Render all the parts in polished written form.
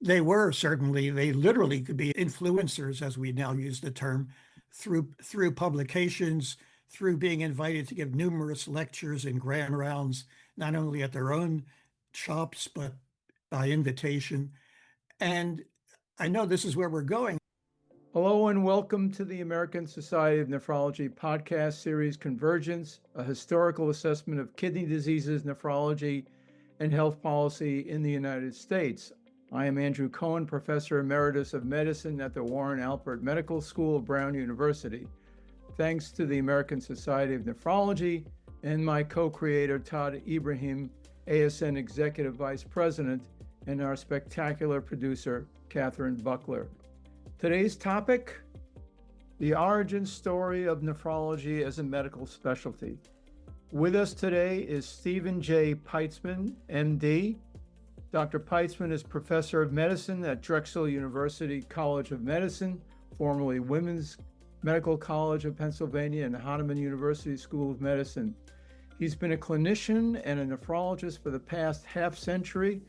They were certainly, they literally could be influencers, as we now use the term, through publications, through being invited to give numerous lectures and grand rounds, not only at their own shops, but by invitation. And I know this is where we're going. Hello and welcome to the American Society of Nephrology podcast series Convergence, a historical assessment of kidney diseases, nephrology, and health policy in the United States. I am Andrew Cohen, Professor Emeritus of Medicine at the Warren Alpert Medical School of Brown University. Thanks to the American Society of Nephrology and my co-creator Todd Ibrahim, ASN Executive Vice President, and our spectacular producer, Catherine Buckler. Today's topic, the origin story of nephrology as a medical specialty. With us today is Steven J. Peitzman, MD. Dr. Peitzman is Professor of Medicine at Drexel University College of Medicine, formerly Women's Medical College of Pennsylvania and Hahnemann University School of Medicine. He's been a clinician and a nephrologist for the past half century,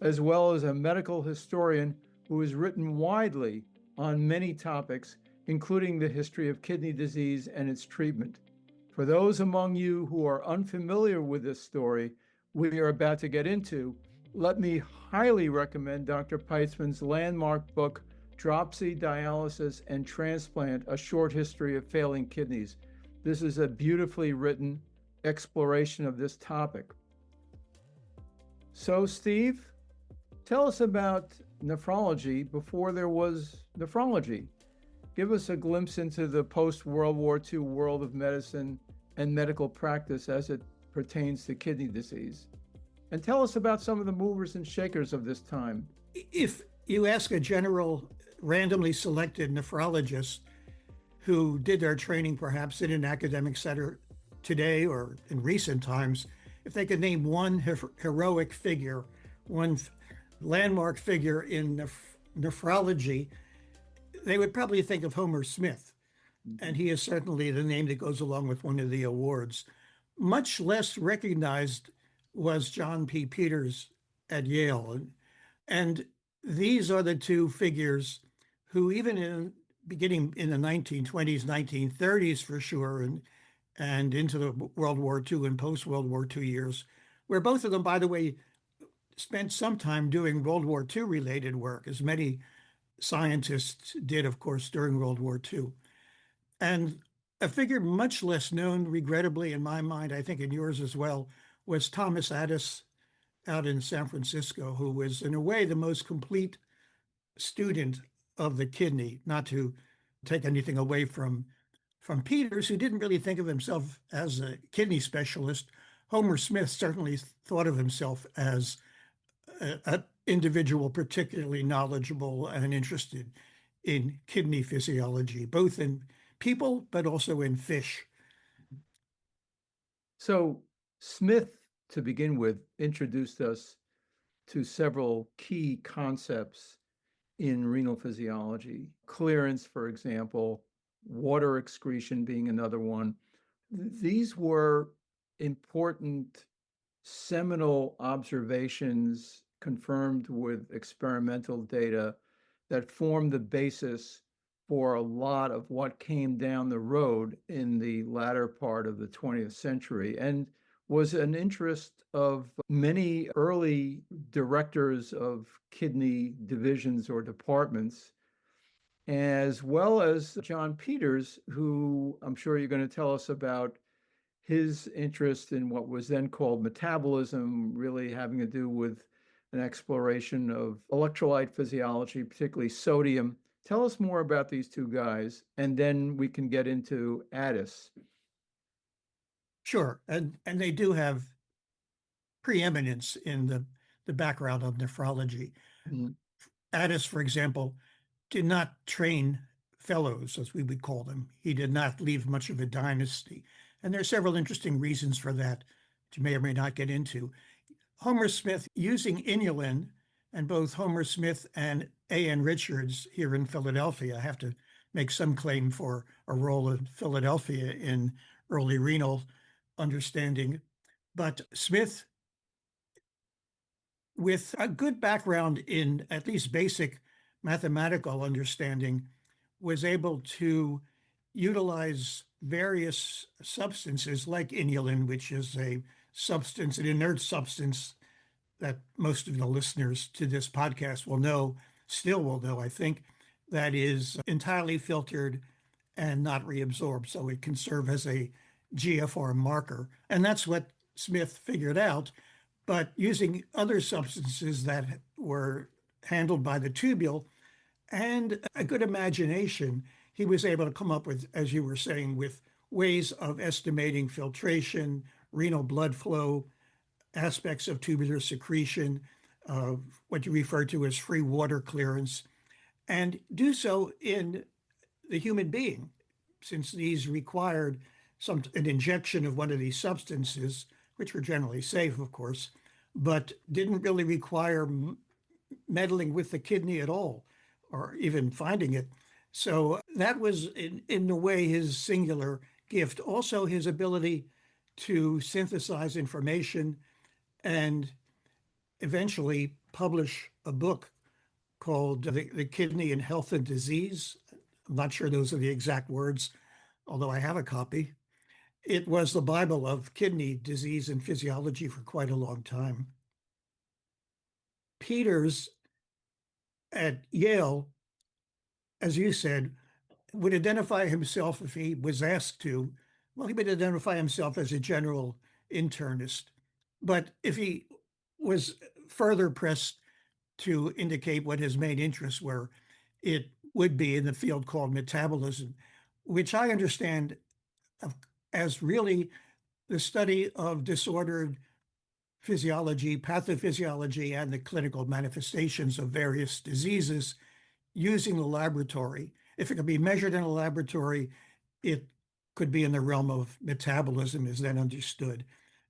as well as a medical historian who has written widely on many topics, including the history of kidney disease and its treatment. For those among you who are unfamiliar with this story we are about to get into, let me highly recommend Dr. Peitzman's landmark book, Dropsy, Dialysis, and Transplant, A Short History of Failing Kidneys. This is a beautifully written exploration of this topic. So, Steve, tell us about nephrology before there was nephrology. Give us a glimpse into the post-World War II world of medicine and medical practice as it pertains to kidney disease. And tell us about some of the movers and shakers of this time. If you ask a general randomly selected nephrologist who did their training perhaps in an academic center today or in recent times, if they could name one heroic figure, one landmark figure in nephrology, they would probably think of Homer Smith. And he is certainly the name that goes along with one of the awards. Much less recognized was John P. Peters at Yale. And these are the two figures who, even beginning in the 1920s, 1930s for sure, and into the World War II and post-World War II years, where both of them, by the way, spent some time doing World War II related work, as many scientists did, of course, during World War II. And a figure much less known, regrettably, in my mind, I think in yours as well, was Thomas Addis out in San Francisco, who was, in a way, the most complete student of the kidney, not to take anything away from Peters, who didn't really think of himself as a kidney specialist. Homer Smith certainly thought of himself as an individual particularly knowledgeable and interested in kidney physiology, both in people, but also in fish. So Smith, to begin with, introduced us to several key concepts in renal physiology. Clearance, for example, water excretion being another one. These were important seminal observations confirmed with experimental data that formed the basis for a lot of what came down the road in the latter part of the 20th century and was an interest of many early directors of kidney divisions or departments, as well as John Peters, who I'm sure you're going to tell us about his interest in what was then called metabolism, really having to do with an exploration of electrolyte physiology, particularly sodium. Tell us more about these two guys, and then we can get into Addis. Sure, and they do have preeminence in the background of nephrology. Mm-hmm. Addis, for example, did not train fellows, as we would call them. He did not leave much of a dynasty. And there are several interesting reasons for that, which you may or may not get into. Homer Smith, using inulin, and both Homer Smith and A.N. Richards here in Philadelphia have to make some claim for a role in Philadelphia in early renal understanding. But Smith with a good background in at least basic mathematical understanding, was able to utilize various substances like inulin, which is a substance, an inert substance that most of the listeners to this podcast will know, still will know, I think, that is entirely filtered and not reabsorbed. So it can serve as a GFR marker. And that's what Smith figured out. But using other substances that were handled by the tubule and a good imagination, he was able to come up with, as you were saying, with ways of estimating filtration, renal blood flow, aspects of tubular secretion, what you refer to as free water clearance, and do so in the human being, since these required an injection of one of these substances, which were generally safe, of course, but didn't really require meddling with the kidney at all, or even finding it. So that was, in a way, his singular gift. Also, his ability to synthesize information and eventually publish a book called the Kidney in Health and Disease. I'm not sure those are the exact words, although I have a copy. It was the Bible of kidney disease and physiology for quite a long time. Peters at Yale, as you said, would identify himself if he was asked to. Well, he would identify himself as a general internist. But if he was further pressed to indicate what his main interests were, it would be in the field called metabolism, which I understand as really the study of disordered physiology, pathophysiology, and the clinical manifestations of various diseases using the laboratory. If it can be measured in a laboratory, it could be in the realm of metabolism as then understood.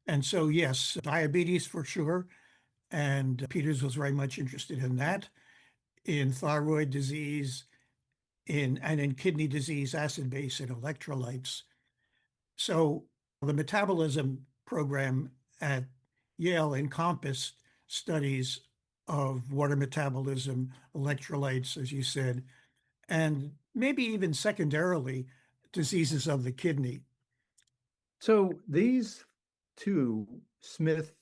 And so, yes, diabetes for sure. And Peters was very much interested in that, in thyroid disease, in kidney disease, acid base, and electrolytes. So the metabolism program at Yale encompassed studies of water metabolism, electrolytes, as you said, and maybe even secondarily, diseases of the kidney. So these two, Smith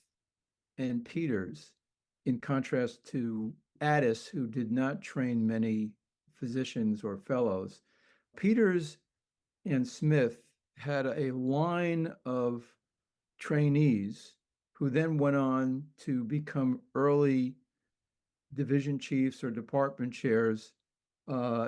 and Peters, in contrast to Addis, who did not train many physicians or fellows, Peters and Smith had a line of trainees who then went on to become early division chiefs or department chairs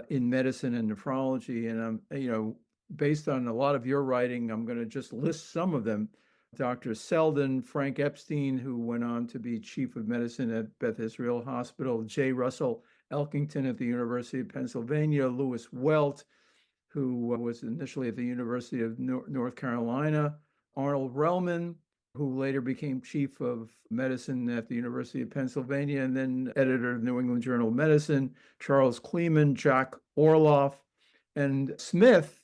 in medicine and nephrology. And based on a lot of your writing, I'm going to just list some of them. Dr. Selden, Frank Epstein, who went on to be chief of medicine at Beth Israel Hospital, J. Russell Elkington at the University of Pennsylvania, Lewis Welt, who was initially at the University of North Carolina, Arnold Relman, who later became chief of medicine at the University of Pennsylvania and then editor of New England Journal of Medicine, Charles Kleeman, Jack Orloff, and Smith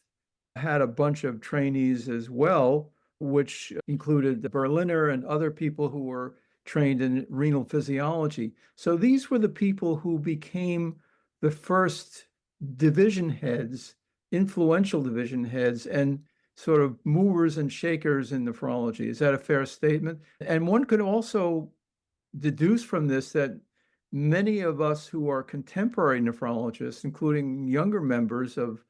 had a bunch of trainees as well, which included the Berliner and other people who were trained in renal physiology. So these were the people who became the first division heads, influential division heads, and sort of movers and shakers in nephrology. Is that a fair statement? And one could also deduce from this that many of us who are contemporary nephrologists, including younger members of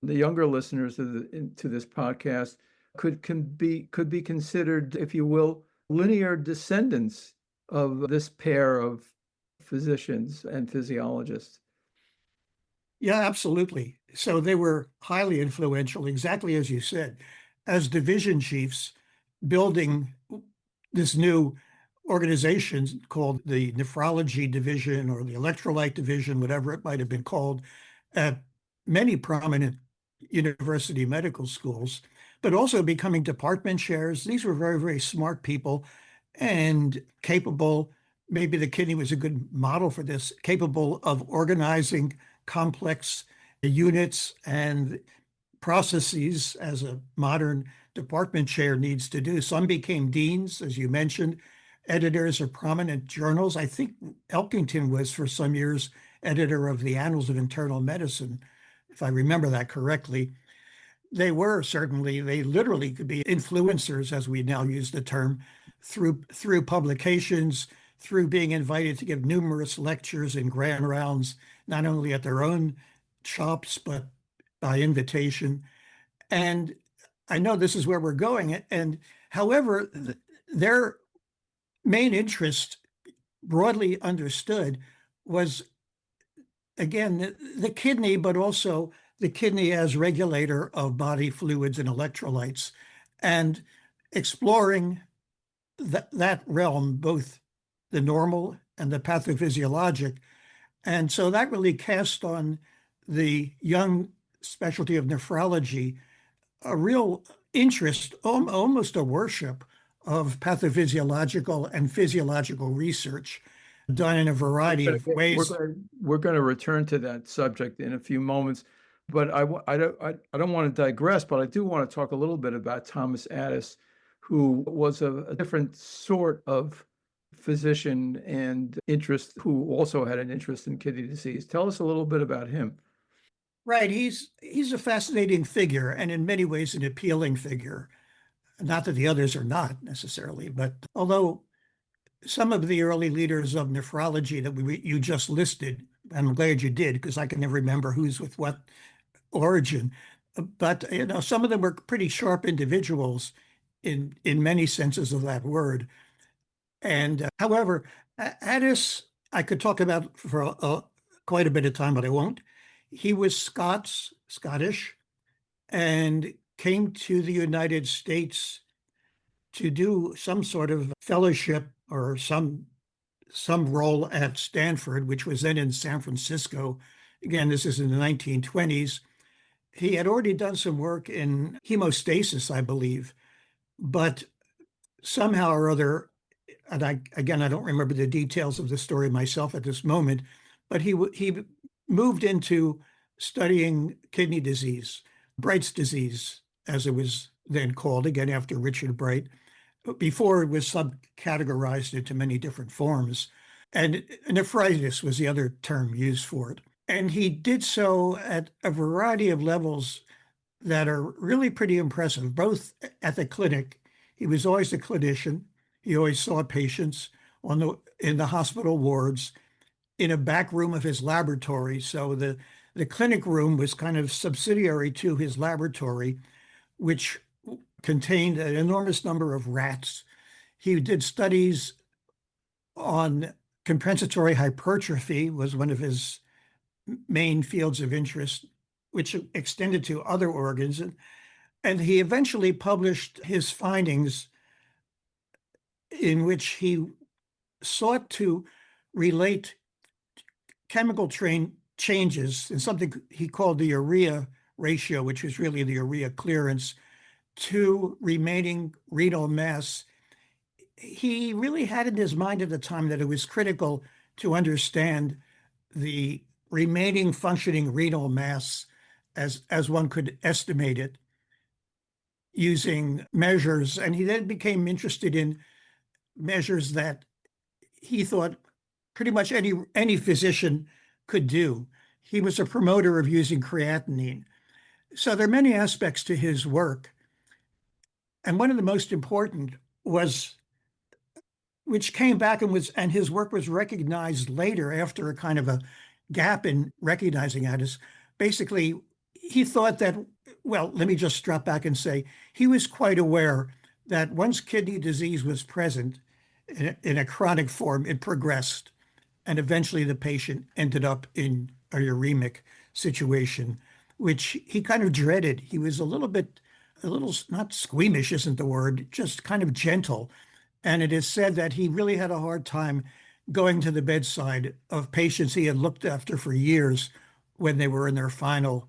the younger listeners to this podcast, could be considered, if you will, linear descendants of this pair of physicians and physiologists. Yeah, absolutely. So they were highly influential, exactly as you said, as division chiefs, building this new organization called the Nephrology Division or the Electrolyte Division, whatever it might have been called, at many prominent university medical schools, but also becoming department chairs. These were very, very smart people and capable. Maybe the kidney was a good model for this, capable of organizing complex units and processes as a modern department chair needs to do. Some became deans, as you mentioned, editors of prominent journals. I think Elkington was for some years editor of the Annals of Internal Medicine, if I remember that correctly. They were certainly, they literally could be influencers, as we now use the term, through publications, through being invited to give numerous lectures and grand rounds, not only at their own shops, but by invitation. And I know this is where we're going. And however, their main interest, broadly understood, was again the kidney, but also the kidney as regulator of body fluids and electrolytes, and exploring that realm, both the normal and the pathophysiologic. And so that really cast on the young specialty of nephrology a real interest, almost a worship of pathophysiological and physiological research done in a variety of ways. We're going to return to that subject in a few moments, but I don't want to digress, but I do want to talk a little bit about Thomas Addis, who was a different sort of physician and interest, who also had an interest in kidney disease. Tell us a little bit about him. Right, he's a fascinating figure, and in many ways an appealing figure. Not that the others are not necessarily, but although some of the early leaders of nephrology that you just listed, I'm glad you did, because I can never remember who's with what origin. But some of them were pretty sharp individuals in many senses of that word. And however, Addis, I could talk about for quite a bit of time, but I won't. He was Scottish, and came to the United States to do some sort of fellowship or some role at Stanford, which was then in San Francisco. Again, this is in the 1920s. He had already done some work in hemostasis, I believe, but somehow or other, and I don't remember the details of the story myself at this moment, but he moved into studying kidney disease, Bright's disease, as it was then called, again after Richard Bright. Before it was subcategorized into many different forms. And nephritis was the other term used for it. And he did so at a variety of levels that are really pretty impressive, both at the clinic. He was always a clinician. He always saw patients in the hospital wards, in a back room of his laboratory. So the clinic room was kind of subsidiary to his laboratory, which contained an enormous number of rats. He did studies on compensatory hypertrophy, was one of his main fields of interest, which extended to other organs. And he eventually published his findings, in which he sought to relate chemical changes in something he called the urea ratio, which was really the urea clearance, to remaining renal mass. He really had in his mind at the time that it was critical to understand the remaining functioning renal mass as one could estimate it using measures. And he then became interested in measures that he thought pretty much any physician could do. He was a promoter of using creatinine. So there are many aspects to his work. And one of the most important was, which came back and his work was recognized later after a kind of a gap in recognizing Addis. Basically, he thought that, well, let me just drop back and say, he was quite aware that once kidney disease was present in a chronic form, it progressed. And eventually the patient ended up in a uremic situation, which he kind of dreaded. He was a little, not squeamish isn't the word, just kind of gentle. And it is said that he really had a hard time going to the bedside of patients he had looked after for years when they were in their final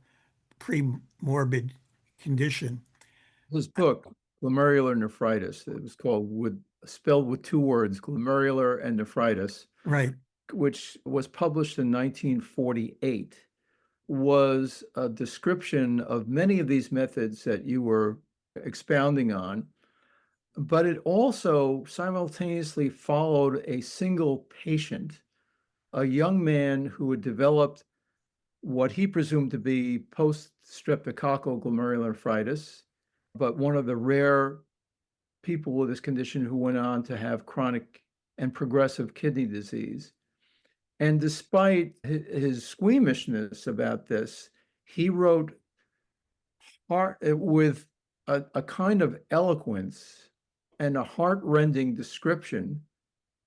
pre-morbid condition. His book, Glomerular Nephritis, it was spelled with two words, glomerular and nephritis, Right. which was published in 1948, was a description of many of these methods that you were expounding on. but it also simultaneously followed a single patient, a young man who had developed what he presumed to be post-streptococcal glomerulonephritis, but one of the rare people with this condition who went on to have chronic and progressive kidney disease. And despite his squeamishness about this, he wrote with a kind of eloquence and a heart-rending description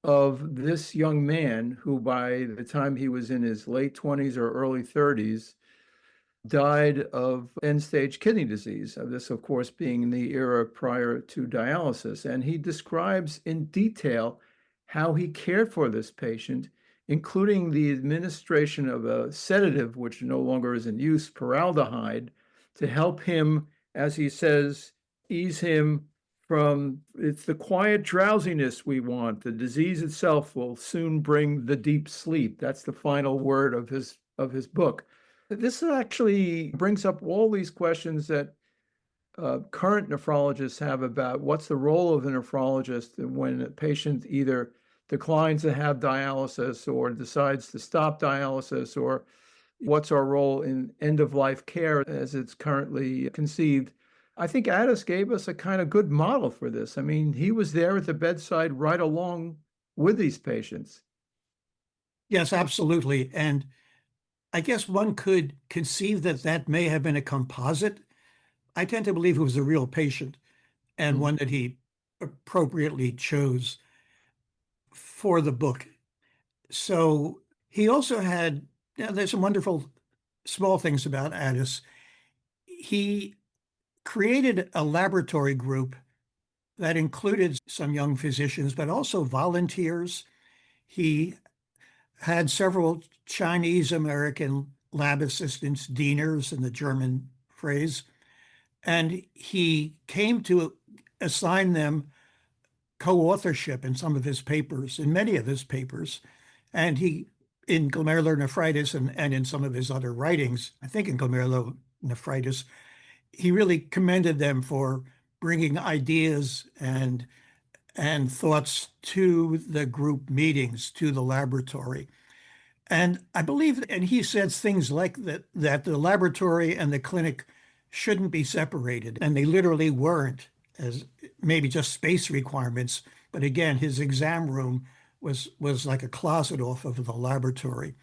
of this young man who, by the time he was in his late 20s or early 30s, died of end-stage kidney disease. This, of course, being in the era prior to dialysis. And he describes in detail how he cared for this patient, including the administration of a sedative, which no longer is in use, paraldehyde, to help him, as he says, ease him from it's the quiet drowsiness we want. The disease itself will soon bring the deep sleep. That's the final word of his book. This actually brings up all these questions that current nephrologists have about what's the role of the nephrologist when a patient either declines to have dialysis or decides to stop dialysis, or what's our role in end-of-life care as it's currently conceived. I think Addis gave us a kind of good model for this. I mean, he was there at the bedside right along with these patients. Yes, absolutely. And I guess one could conceive that that may have been a composite. I tend to believe it was a real patient and one that he appropriately chose for the book. So he also had, there's some wonderful small things about Addis. He created a laboratory group that included some young physicians, but also volunteers. He had several Chinese American lab assistants, Dieners in the German phrase, and he came to assign them co-authorship in some of his papers, in many of his papers. And he, in glomerulonephritis and in some of his other writings, I think in glomerulonephritis, he really commended them for bringing ideas and thoughts to the group meetings, to the laboratory. And I believe, and he says things like that the laboratory and the clinic shouldn't be separated. And they literally weren't, as maybe just space requirements. But again, his exam room was like a closet off of the laboratory.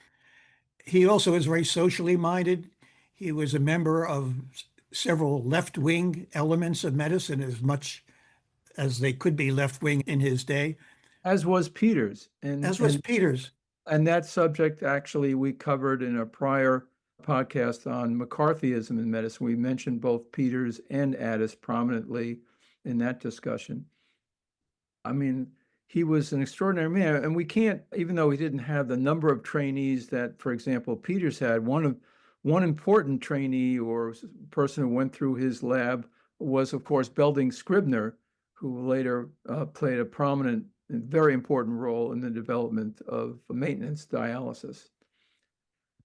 He also is very socially minded. He was a member of several left-wing elements of medicine, as much as they could be left-wing in his day. As was Peters. As was Peters. And that subject actually we covered in a prior podcast on McCarthyism in medicine. We mentioned both Peters and Addis prominently in that discussion. I mean, he was an extraordinary man, and we can't, even though he didn't have the number of trainees that, for example, Peters had, one important trainee or person who went through his lab was, of course, Belding Scribner, who later played a prominent and very important role in the development of maintenance dialysis.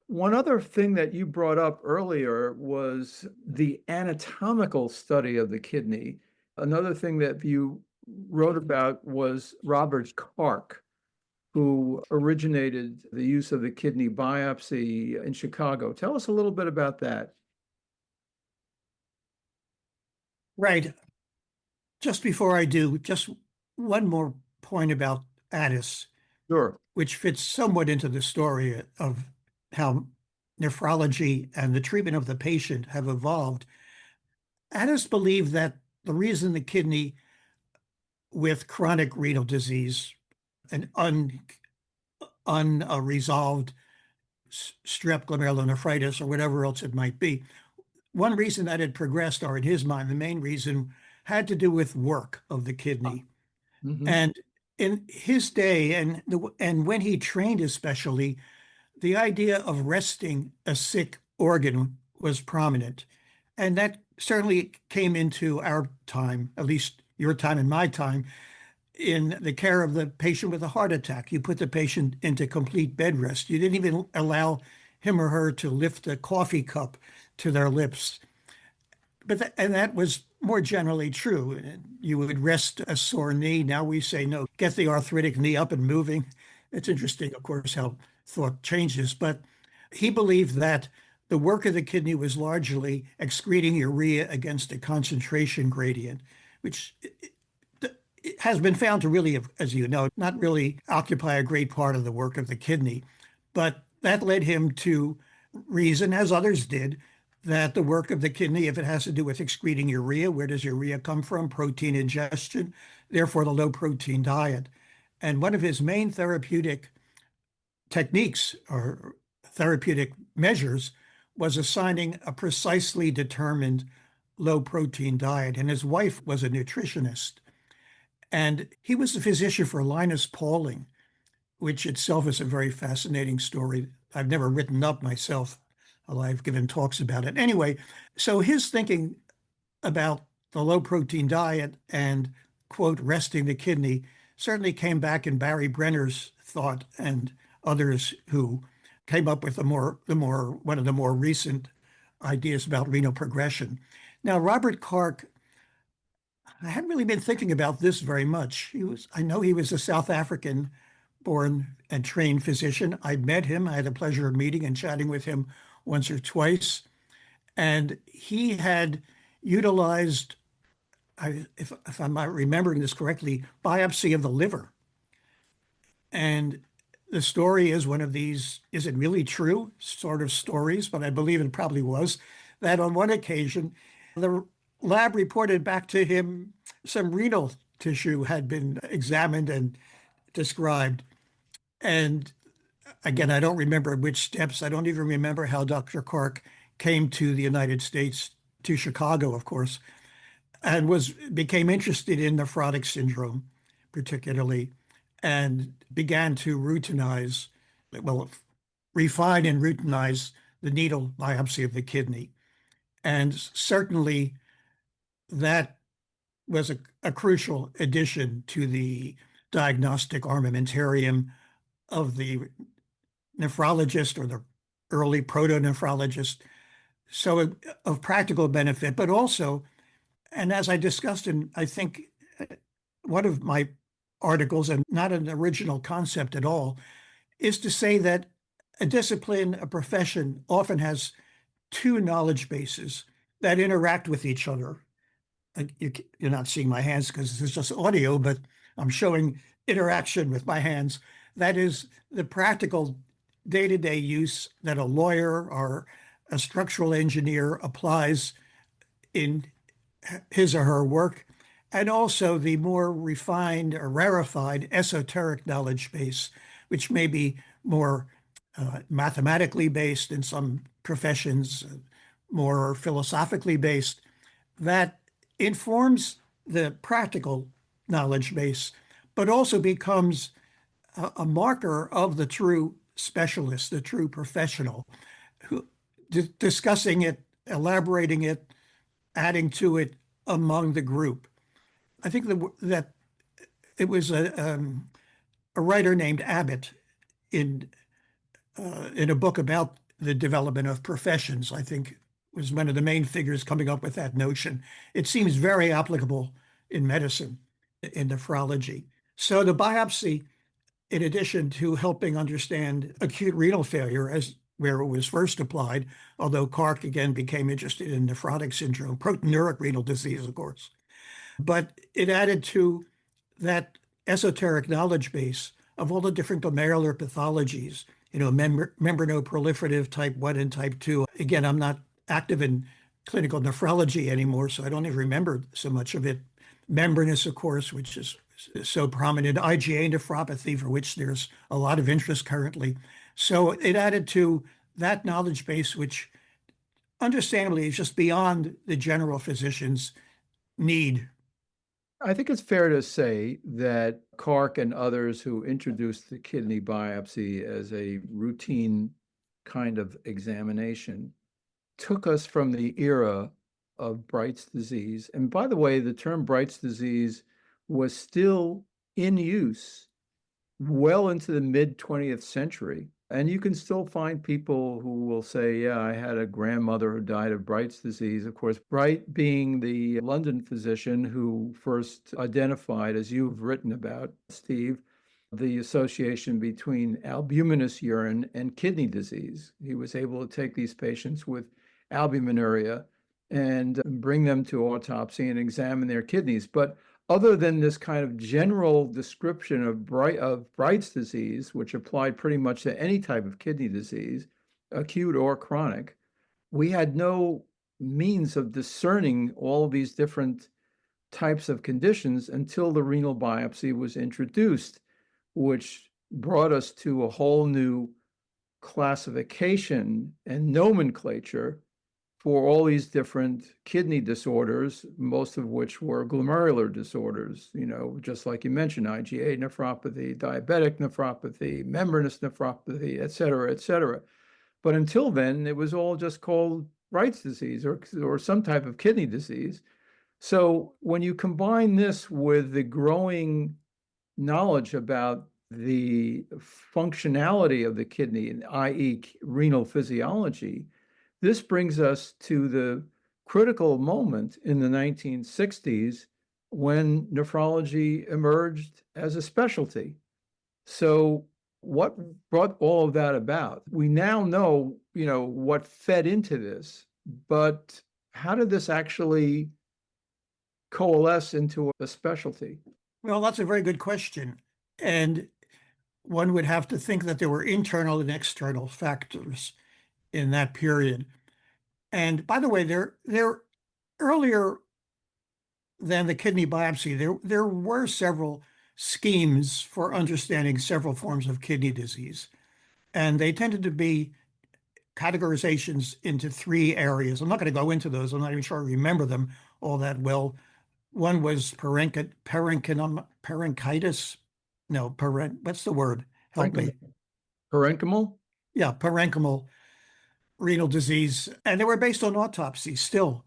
One other thing that you brought up earlier was the anatomical study of the kidney. Another thing that you wrote about was Robert Kark, who originated the use of the kidney biopsy in Chicago. Tell us a little bit about that. Right. Just before I do, just one more point about Addis, Sure. which fits somewhat into the story of how nephrology and the treatment of the patient have evolved. Addis believed that the reason the kidney with chronic renal disease and unresolved strep glomerulonephritis or whatever else it might be, one reason that had progressed, or in his mind, the main reason had to do with work of the kidney. Mm-hmm. And in his day, and when he trained especially, the idea of resting a sick organ was prominent. And that certainly came into our time, at least your time and my time, in the care of the patient with a heart attack. You put the patient into complete bed rest. You didn't even allow him or her to lift a coffee cup to their lips. And that was more generally true. You would rest a sore knee. Now we say, no, get the arthritic knee up and moving. It's interesting, of course, how thought changes. But he believed that the work of the kidney was largely excreting urea against a concentration gradient, which has been found to really, as you know, not really occupy a great part of the work of the kidney. But that led him to reason, as others did, that the work of the kidney, if it has to do with excreting urea, where does urea come from? Protein ingestion, therefore the low protein diet. And one of his main therapeutic techniques or therapeutic measures was assigning a precisely determined low protein diet. And his wife was a nutritionist. And he was the physician for Linus Pauling, which itself is a very fascinating story. I've never written up myself, although I've given talks about it. Anyway, so his thinking about the low protein diet and, quote, resting the kidney certainly came back in Barry Brenner's thought and others who came up with one of the more recent ideas about renal progression. Now, Robert Kark, I hadn't really been thinking about this very much. I know he was a South African born and trained physician. I met him. I had the pleasure of meeting and chatting with him once or twice. And he had utilized, if I'm not remembering this correctly, biopsy of the liver. And the story is one of these, is it really true, sort of stories, but I believe it probably was, that on one occasion, the lab reported back to him some renal tissue had been examined and described. And again, I don't remember which steps. I don't even remember how Dr. Kark came to the United States, to Chicago, of course, and became interested in nephrotic syndrome, particularly, and began to refine and routinize the needle biopsy of the kidney. And certainly that was a crucial addition to the diagnostic armamentarium of the nephrologist or the early proto-nephrologist. So of practical benefit, but also, and as I discussed in, I think, one of my articles, and not an original concept at all, is to say that a discipline, a profession often has two knowledge bases that interact with each other. You're not seeing my hands because this is just audio, but I'm showing interaction with my hands. That is the practical day-to-day use that a lawyer or a structural engineer applies in his or her work, and also the more refined or rarefied esoteric knowledge base, which may be more mathematically based in some professions, more philosophically based, that informs the practical knowledge base, but also becomes a marker of the true specialist, the true professional, who discussing it, elaborating it, adding to it among the group. I think that it was a writer named Abbott in a book about the development of professions, I think was one of the main figures coming up with that notion. It seems very applicable in medicine, in nephrology. So the biopsy, in addition to helping understand acute renal failure as where it was first applied, although Kark again became interested in nephrotic syndrome, proteinuric renal disease, of course. But it added to that esoteric knowledge base of all the different glomerular pathologies, membranoproliferative type 1 and type 2. Again, I'm not active in clinical nephrology anymore, so I don't even remember so much of it. Membranous, of course, which is so prominent, IgA nephropathy, for which there's a lot of interest currently. So it added to that knowledge base, which understandably is just beyond the general physician's need. I think it's fair to say that Kark and others who introduced the kidney biopsy as a routine kind of examination took us from the era of Bright's disease. And by the way, the term Bright's disease was still in use well into the mid-20th century. And you can still find people who will say, yeah, I had a grandmother who died of Bright's disease. Of course, Bright being the London physician who first identified, as you've written about, Steve, the association between albuminous urine and kidney disease. He was able to take these patients with albuminuria and bring them to autopsy and examine their kidneys. But other than this kind of general description of Bright's disease, which applied pretty much to any type of kidney disease, acute or chronic, we had no means of discerning all these different types of conditions until the renal biopsy was introduced, which brought us to a whole new classification and nomenclature for all these different kidney disorders, most of which were glomerular disorders, just like you mentioned, IgA nephropathy, diabetic nephropathy, membranous nephropathy, et cetera, et cetera. But until then, it was all just called Bright's disease or some type of kidney disease. So when you combine this with the growing knowledge about the functionality of the kidney, i.e., renal physiology, this brings us to the critical moment in the 1960s when nephrology emerged as a specialty. So what brought all of that about? We now know, what fed into this, but how did this actually coalesce into a specialty? Well, that's a very good question. And one would have to think that there were internal and external factors in that period. And by the way, there earlier than the kidney biopsy, there were several schemes for understanding several forms of kidney disease. And they tended to be categorizations into three areas. I'm not going to go into those. I'm not even sure I remember them all that well. One was parenchymal. No, what's the word? Help me. Parenchymal? Yeah, parenchymal renal disease. And they were based on autopsy still.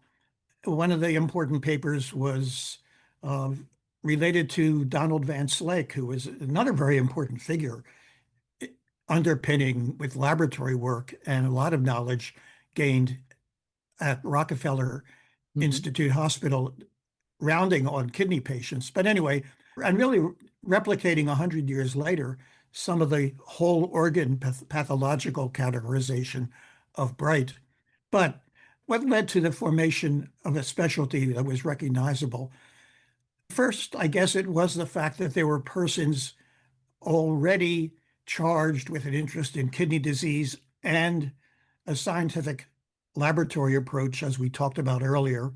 One of the important papers was uh, related to Donald Van Slyke, who was another very important figure, underpinning with laboratory work and a lot of knowledge gained at Rockefeller Institute Hospital, rounding on kidney patients. But anyway, and really replicating 100 years later, some of the whole organ pathological categorization of Bright. But what led to the formation of a specialty that was recognizable? First, I guess it was the fact that there were persons already charged with an interest in kidney disease and a scientific laboratory approach, as we talked about earlier,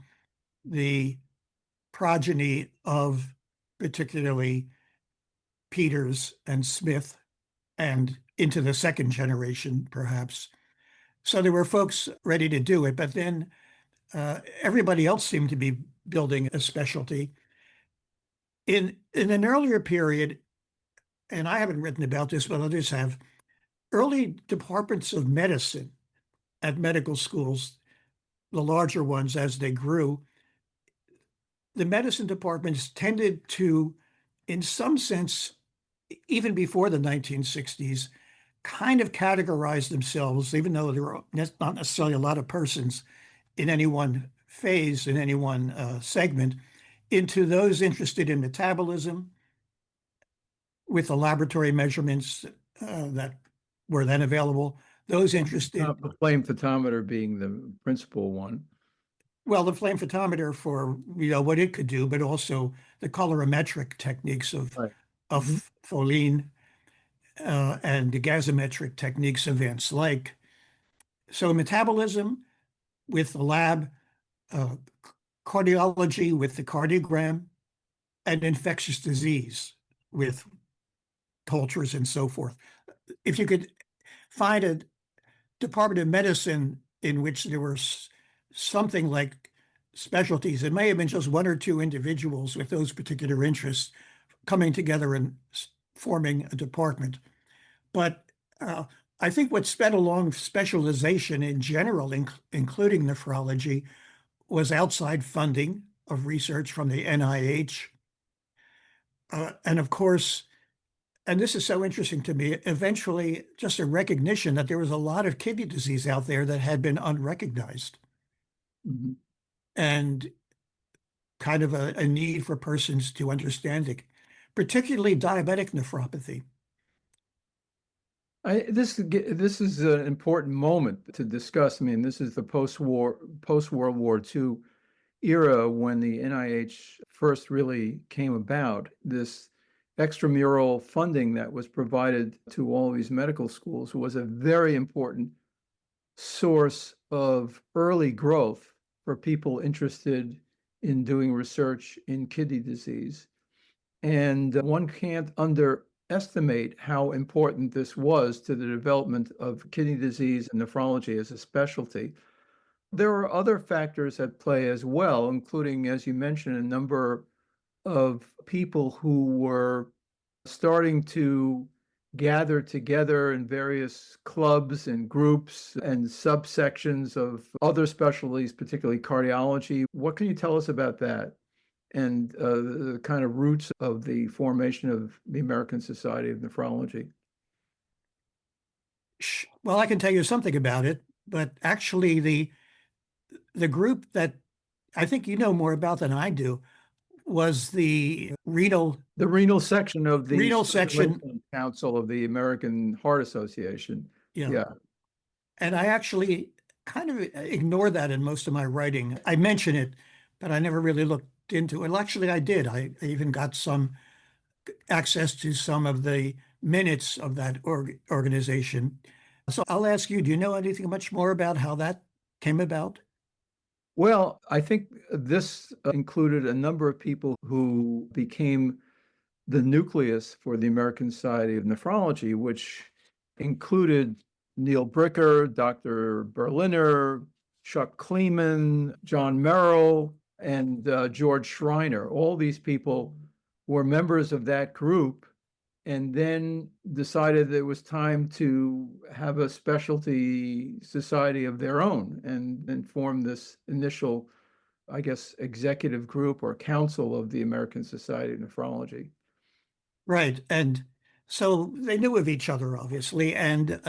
the progeny of particularly Peters and Smith and into the second generation, perhaps. So there were folks ready to do it, but then everybody else seemed to be building a specialty. In an earlier period, and I haven't written about this, but others have, early departments of medicine at medical schools, the larger ones as they grew, the medicine departments tended to, in some sense, even before the 1960s, kind of categorize themselves, even though there were not necessarily a lot of persons in any one phase, in any one segment, into those interested in metabolism with the laboratory measurements that were then available, those interested. The flame photometer being the principal one. Well, the flame photometer for what it could do, but also the colorimetric techniques of Right. Folin and the gasometric techniques of Van Slyke. So metabolism with the lab, uh, cardiology with the cardiogram, and infectious disease with cultures and so forth. If you could find a Department of Medicine in which there were something like specialties, it may have been just one or two individuals with those particular interests coming together and forming a department. But I think what sped along specialization in general, including nephrology, was outside funding of research from the NIH. And of course, And this is so interesting to me. Eventually, just a recognition that there was a lot of kidney disease out there that had been unrecognized, Mhm. and kind of a need for persons to understand it, particularly diabetic nephropathy. This is an important moment to discuss. I mean, this is the post-World War II era when the NIH first really came about. This extramural funding that was provided to all these medical schools was a very important source of early growth for people interested in doing research in kidney disease. And one can't underestimate how important this was to the development of kidney disease and nephrology as a specialty. There are other factors at play as well, including, as you mentioned, a number of people who were starting to gather together in various clubs and groups and subsections of other specialties, particularly cardiology. What can you tell us about that and the kind of roots of the formation of the American Society of Nephrology? Well, I can tell you something about it, but actually the group that I think you know more about than I do was the The renal section of the renal section. Circulation Council of the American Heart Association. Yeah. Yeah. And I actually kind of ignore that in most of my writing. I mention it, but I never really looked into it. Well, actually, I did. I even got some access to some of the minutes of that organization. So I'll ask you, do you know anything much more about how that came about? Well, I think this included a number of people who became the nucleus for the American Society of Nephrology, which included Neil Bricker, Dr. Berliner, Chuck Kleeman, John Merrill, and George Schreiner. All these people were members of that group and then decided that it was time to have a specialty society of their own and form this initial, I guess, executive group or council of the American Society of Nephrology. Right. And so they knew of each other, obviously, and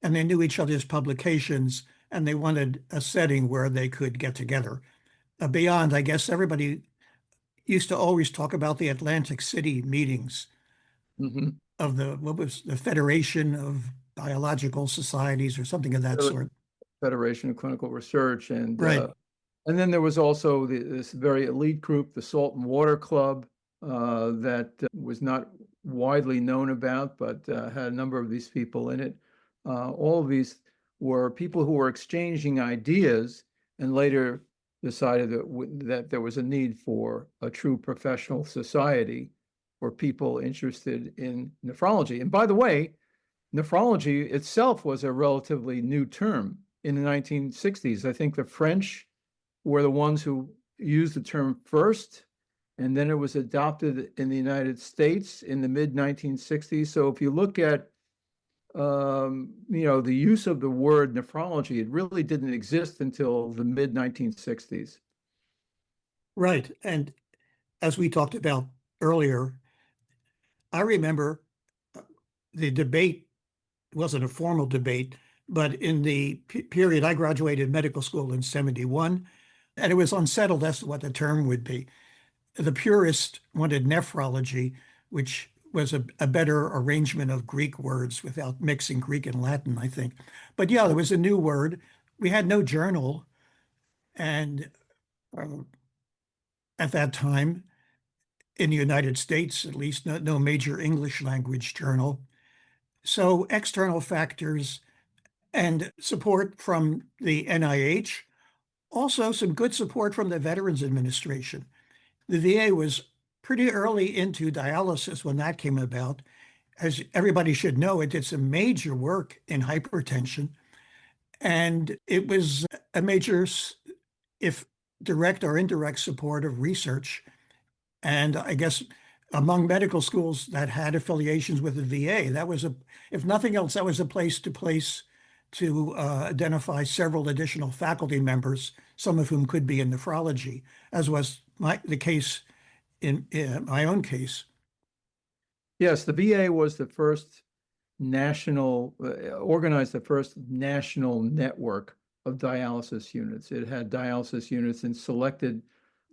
they knew each other's publications, and they wanted a setting where they could get together. Beyond, I guess everybody used to always talk about the Atlantic City meetings Mhm. of what was the Federation of Biological Societies or something of that sort. Federation of Clinical Research, Right. and then there was also this very elite group, the Salt and Water Club, that was not widely known about, but had a number of these people in it. All of these were people who were exchanging ideas and later decided that there was a need for a true professional society for people interested in nephrology. And by the way, nephrology itself was a relatively new term in the 1960s. I think the French were the ones who used the term first, and then it was adopted in the United States in the mid 1960s. So if you look at the use of the word nephrology, it really didn't exist until the mid 1960s. Right. And as we talked about earlier, I remember the debate wasn't a formal debate, but in the period I graduated medical school in 71, and it was unsettled as to what the term would be. The purists wanted nephrology, which was a better arrangement of Greek words without mixing Greek and Latin, I think. But yeah, there was a new word. We had no journal, and uh, at that time, in the United States, at least, no major English language journal. So external factors and support from the NIH, also some good support from the Veterans Administration. The VA was pretty early into dialysis when that came about. As everybody should know, it did some major work in hypertension, and it was a major, if direct or indirect, support of research. And I guess among medical schools that had affiliations with the VA, that was if nothing else, that was a place to identify several additional faculty members, some of whom could be in nephrology, as was the case in my own case. Yes, the VA was the first organized the first national network of dialysis units. It had dialysis units in selected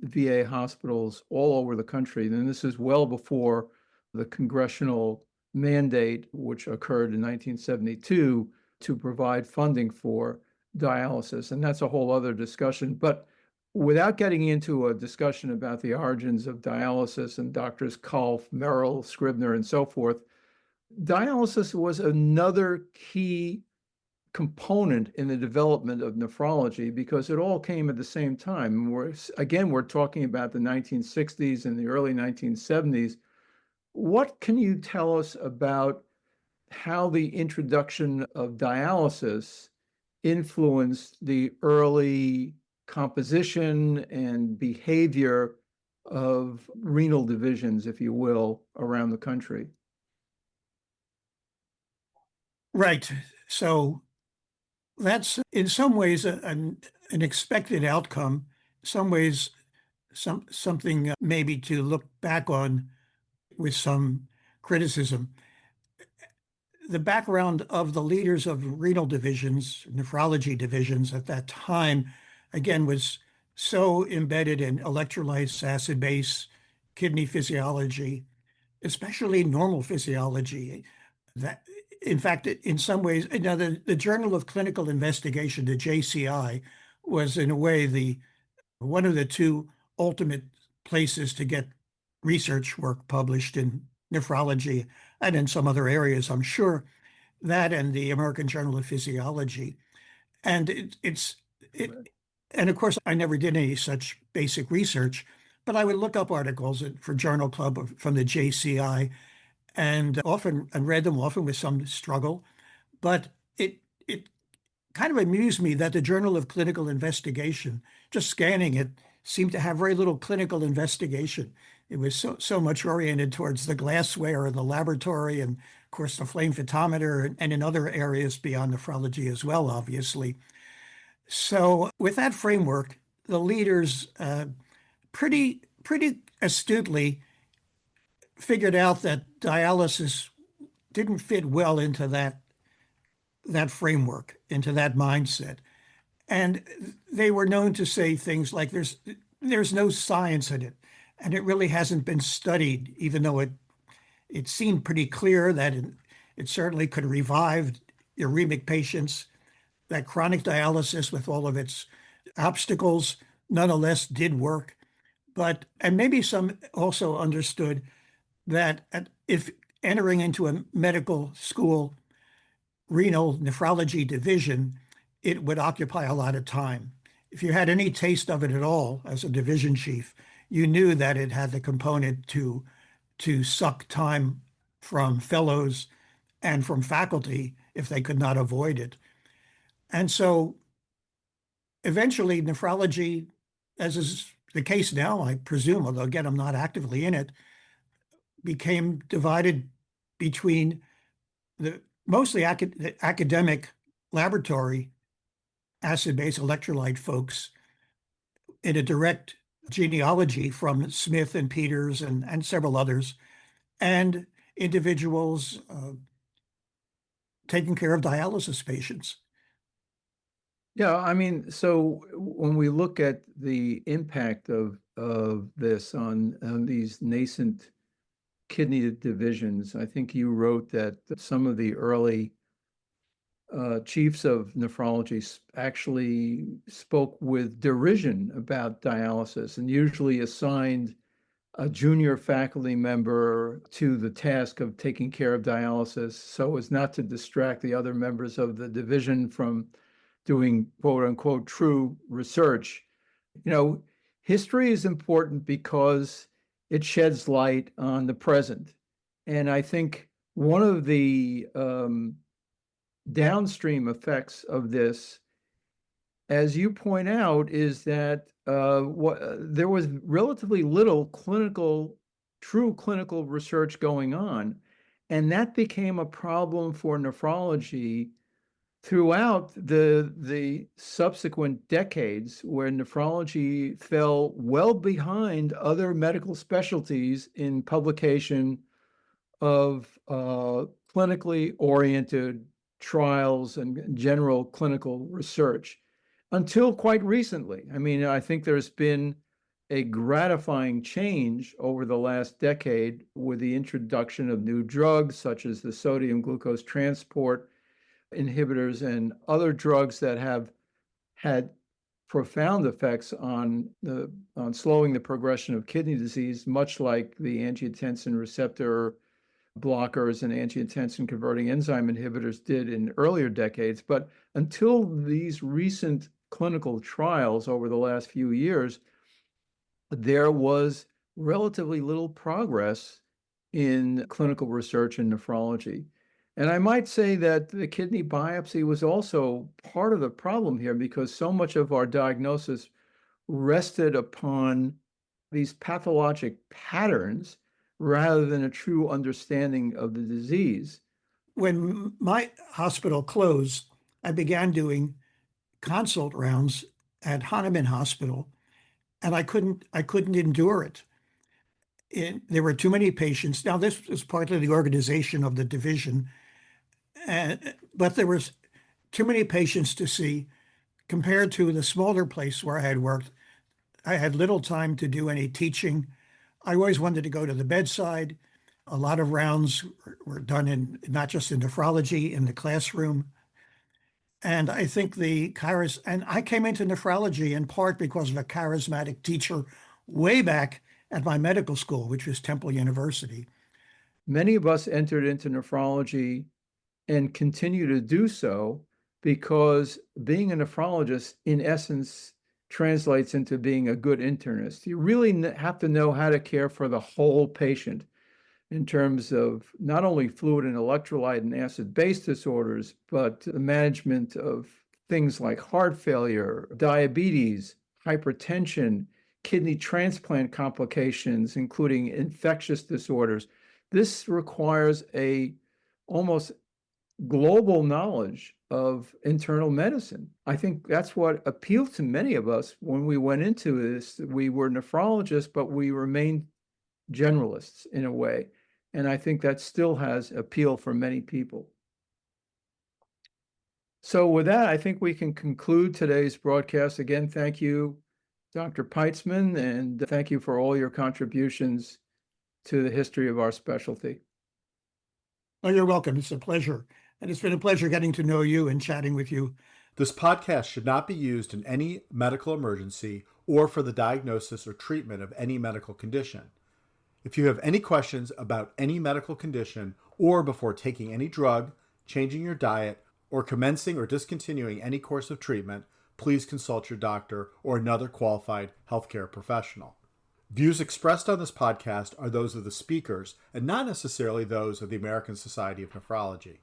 VA hospitals all over the country. And this is well before the congressional mandate, which occurred in 1972, to provide funding for dialysis. And that's a whole other discussion. But without getting into a discussion about the origins of dialysis and doctors Kolf, Merrill, Scribner, and so forth, dialysis was another key component in the development of nephrology because it all came at the same time. We're talking about the 1960s and the early 1970s. What can you tell us about how the introduction of dialysis influenced the early composition and behavior of renal divisions, if you will, around the country? Right. So that's in some ways an expected outcome. Some ways, something maybe to look back on with some criticism. The background of the leaders of renal divisions, nephrology divisions at that time, again, was so embedded in electrolytes, acid base, kidney physiology, especially normal physiology. That, in fact, in some ways, now the Journal of Clinical Investigation, the JCI, was in a way the one of the two ultimate places to get research work published in nephrology and in some other areas, I'm sure, that and the American Journal of Physiology. And and of course, I never did any such basic research, but I would look up articles for Journal Club from the JCI and often and read them often with some struggle. But it kind of amused me that the Journal of Clinical Investigation, just scanning it, seemed to have very little clinical investigation. It was so much oriented towards the glassware and the laboratory, and of course the flame photometer, and in other areas beyond nephrology as well, obviously. So with that framework, the leaders pretty astutely figured out that dialysis didn't fit well into that framework, into that mindset. And they were known to say things like there's no science in it, and it really hasn't been studied, even though it seemed pretty clear that it certainly could revive uremic patients, that chronic dialysis with all of its obstacles nonetheless did work. And maybe some also understood that if entering into a medical school renal nephrology division, it would occupy a lot of time. If you had any taste of it at all as a division chief, you knew that it had the component to suck time from fellows and from faculty if they could not avoid it. And so eventually nephrology, as is the case now, I presume, although again, I'm not actively in it, became divided between the mostly academic laboratory acid-base electrolyte folks in a direct genealogy from Smith and Peters and several others, and individuals taking care of dialysis patients. Yeah, I mean, so when we look at the impact of this on these nascent kidney divisions, I think you wrote that some of the early chiefs of nephrology actually spoke with derision about dialysis and usually assigned a junior faculty member to the task of taking care of dialysis so as not to distract the other members of the division from doing quote unquote true research. You know, history is important because it sheds light on the present. And I think one of the downstream effects of this, as you point out, is that there was relatively little true clinical research going on. And that became a problem for nephrology throughout the subsequent decades, where nephrology fell well behind other medical specialties in publication of clinically oriented trials and general clinical research until quite recently. I mean, I think there's been a gratifying change over the last decade with the introduction of new drugs such as the sodium glucose transport inhibitors and other drugs that have had profound effects on slowing the progression of kidney disease, much like the angiotensin receptor blockers and angiotensin converting enzyme inhibitors did in earlier decades. But until these recent clinical trials over the last few years, there was relatively little progress in clinical research in nephrology. And I might say that the kidney biopsy was also part of the problem here because so much of our diagnosis rested upon these pathologic patterns rather than a true understanding of the disease. When my hospital closed, I began doing consult rounds at Hahnemann Hospital, and I couldn't endure it. There were too many patients. Now, this was part of the organization of the division, but there was too many patients to see compared to the smaller place where I had worked. I had little time to do any teaching. I always wanted to go to the bedside. A lot of rounds were done in not just in nephrology, in the classroom. And I think and I came into nephrology in part because of a charismatic teacher way back at my medical school, which was Temple University. Many of us entered into nephrology and continue to do so because being a nephrologist, in essence, translates into being a good internist. You really have to know how to care for the whole patient in terms of not only fluid and electrolyte and acid-base disorders, but the management of things like heart failure, diabetes, hypertension, kidney transplant complications, including infectious disorders. This requires a almost global knowledge of internal medicine. I think that's what appealed to many of us when we went into this. We were nephrologists, but we remained generalists in a way. And I think that still has appeal for many people. So with that, I think we can conclude today's broadcast. Again, thank you, Dr. Peitzman, and thank you for all your contributions to the history of our specialty. Oh, you're welcome. It's a pleasure. And it's been a pleasure getting to know you and chatting with you. This podcast should not be used in any medical emergency or for the diagnosis or treatment of any medical condition. If you have any questions about any medical condition or before taking any drug, changing your diet, or commencing or discontinuing any course of treatment, please consult your doctor or another qualified healthcare professional. Views expressed on this podcast are those of the speakers and not necessarily those of the American Society of Nephrology.